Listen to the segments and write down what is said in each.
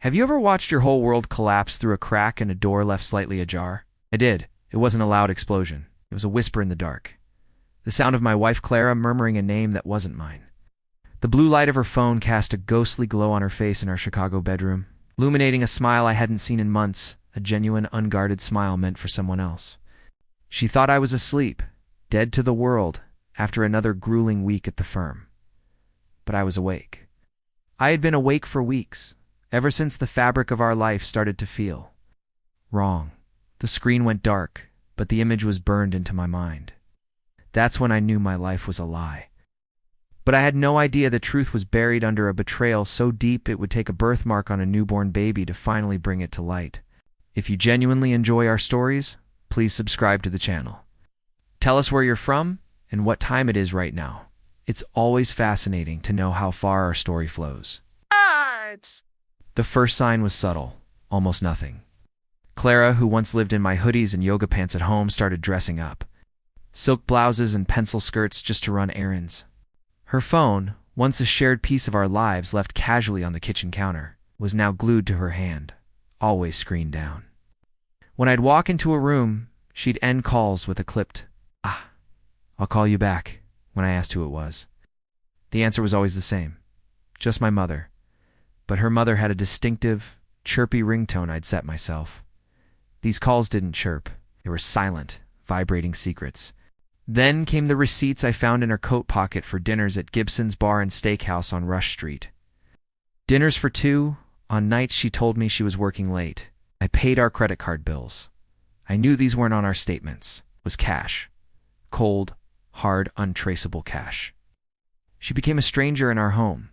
Have you ever watched your whole world collapse through a crack and a door left slightly ajar? I did. It wasn't a loud explosion. It was a whisper in the dark. The sound of my wife Clara murmuring a name that wasn't mine. The blue light of her phone cast a ghostly glow on her face in our Chicago bedroom, illuminating a smile I hadn't seen in months, a genuine, unguarded smile meant for someone else. She thought I was asleep, dead to the world, after another grueling week at the firm. But I was awake. I had been awake for weeks, ever since the fabric of our life started to feel wrong. The screen went dark, but the image was burned into my mind. That's when I knew my life was a lie. But I had no idea the truth was buried under a betrayal so deep it would take a birthmark on a newborn baby to finally bring it to light. If you genuinely enjoy our stories, please subscribe to the channel. Tell us where you're from and what time it is right now. It's always fascinating to know how far our story flows. The first sign was subtle, almost nothing. Clara, who once lived in my hoodies and yoga pants at home, started dressing up. Silk blouses and pencil skirts just to run errands. Her phone, once a shared piece of our lives left casually on the kitchen counter, was now glued to her hand, always screen down. When I'd walk into a room, she'd end calls with a clipped, I'll call you back," when I asked who it was. The answer was always the same, just my mother. But her mother had a distinctive, chirpy ringtone I'd set myself. These calls didn't chirp. They were silent, vibrating secrets. Then came the receipts I found in her coat pocket for dinners at Gibson's Bar and Steakhouse on Rush Street. Dinners for two, on nights she told me she was working late. I paid our credit card bills. I knew these weren't on our statements. It was cash. Cold, hard, untraceable cash. She became a stranger in our home.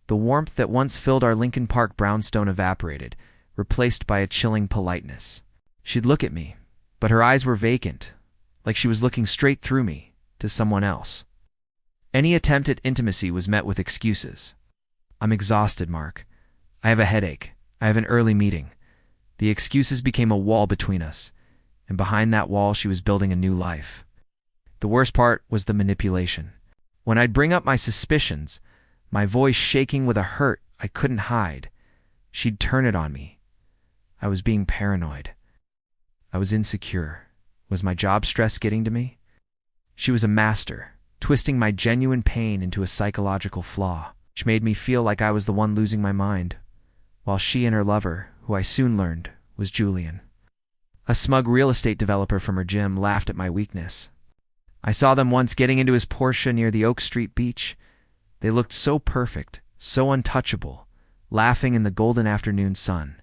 The warmth that once filled our Lincoln Park brownstone evaporated, replaced by a chilling politeness. She'd look at me, but her eyes were vacant, like she was looking straight through me, to someone else. Any attempt at intimacy was met with excuses. "I'm exhausted, Mark. I have a headache. I have an early meeting." The excuses became a wall between us, and behind that wall she was building a new life. The worst part was the manipulation. When I'd bring up my suspicions, my voice shaking with a hurt I couldn't hide, she'd turn it on me. I was being paranoid. I was insecure. Was my job stress getting to me? She was a master, twisting my genuine pain into a psychological flaw, which made me feel like I was the one losing my mind, while she and her lover, who I soon learned, was Julian. A smug real estate developer from her gym laughed at my weakness. I saw them once getting into his Porsche near the Oak Street beach. They looked so perfect, so untouchable, laughing in the golden afternoon sun.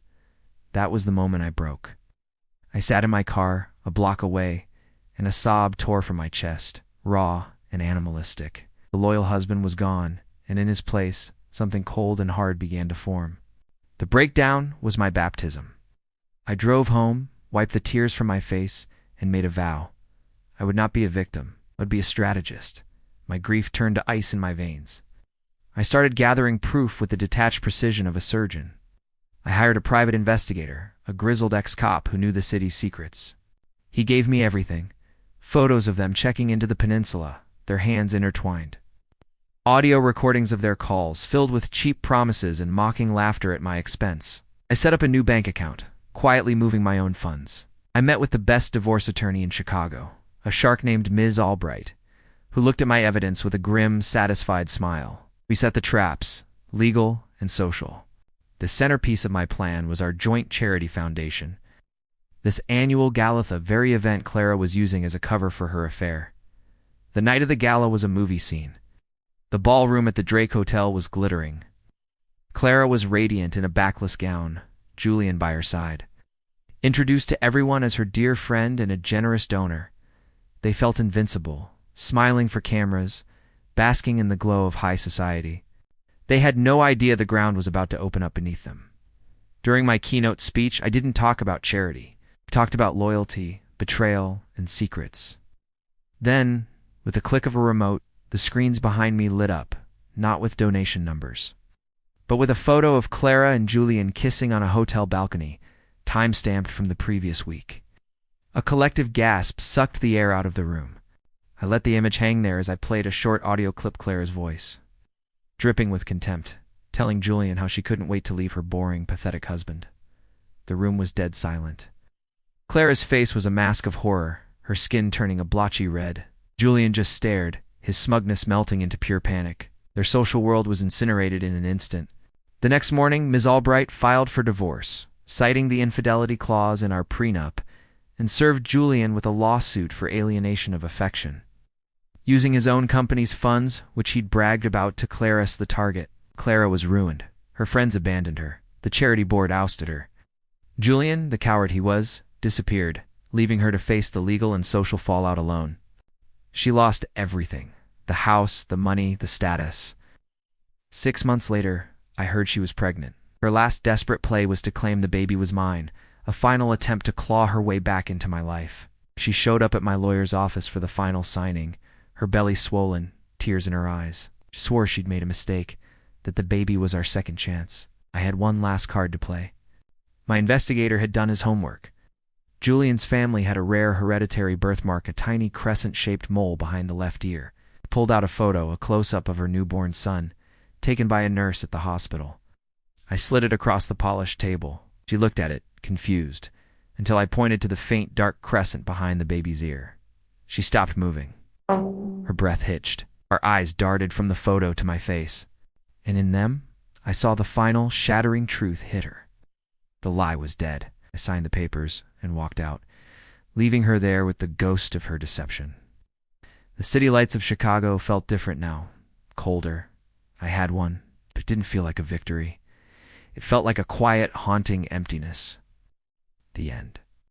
That was the moment I broke. I sat in my car, a block away, and a sob tore from my chest, raw and animalistic. The loyal husband was gone, and in his place, something cold and hard began to form. The breakdown was my baptism. I drove home, wiped the tears from my face, and made a vow. I would not be a victim. I would be a strategist. My grief turned to ice in my veins. I started gathering proof with the detached precision of a surgeon. I hired a private investigator, a grizzled ex-cop who knew the city's secrets. He gave me everything. Photos of them checking into the peninsula, their hands intertwined. Audio recordings of their calls, filled with cheap promises and mocking laughter at my expense. I set up a new bank account, quietly moving my own funds. I met with the best divorce attorney in Chicago, a shark named Ms. Albright, who looked at my evidence with a grim, satisfied smile. We set the traps, legal and social. The centerpiece of my plan was our joint charity foundation. This annual gala, the very event Clara was using as a cover for her affair. The night of the gala was a movie scene. The ballroom at the Drake Hotel was glittering. Clara was radiant in a backless gown, Julian by her side. Introduced to everyone as her dear friend and a generous donor, they felt invincible, smiling for cameras, basking in the glow of high society. They had no idea the ground was about to open up beneath them. During my keynote speech, I didn't talk about charity. I talked about loyalty, betrayal, and secrets. Then, with the click of a remote, the screens behind me lit up, not with donation numbers, but with a photo of Clara and Julian kissing on a hotel balcony, time-stamped from the previous week. A collective gasp sucked the air out of the room. I let the image hang there as I played a short audio clip Clara's voice, dripping with contempt. telling Julian how she couldn't wait to leave her boring, pathetic husband. The room was dead silent. Clara's face was a mask of horror, her skin turning a blotchy red. Julian just stared, his smugness melting into pure panic. Their social world was incinerated in an instant. The next morning, Ms. Albright filed for divorce, citing the infidelity clause in our prenup, and served Julian with a lawsuit for alienation of affection. Using his own company's funds, which he'd bragged about to Clarice the target, Clara was ruined. Her friends abandoned her. The charity board ousted her. Julian, the coward he was, disappeared, leaving her to face the legal and social fallout alone. She lost everything: the house, the money, the status. 6 months later, I heard she was pregnant. Her last desperate play was to claim the baby was mine, a final attempt to claw her way back into my life. She showed up at my lawyer's office for the final signing, her belly swollen, tears in her eyes. She swore she'd made a mistake, that the baby was our second chance. I had one last card to play. My investigator had done his homework. Julian's family had a rare hereditary birthmark, a tiny crescent-shaped mole behind the left ear. I pulled out a photo, a close-up of her newborn son, taken by a nurse at the hospital. I slid it across the polished table. She looked at it, confused, until I pointed to the faint, dark crescent behind the baby's ear. She stopped moving. Her breath hitched. Our eyes darted from the photo to my face, and in them, I saw the final, shattering truth hit her. The lie was dead. I signed the papers and walked out, leaving her there with the ghost of her deception. The city lights of Chicago felt different now, colder. I had one, but it didn't feel like a victory. It felt like a quiet, haunting emptiness. The end.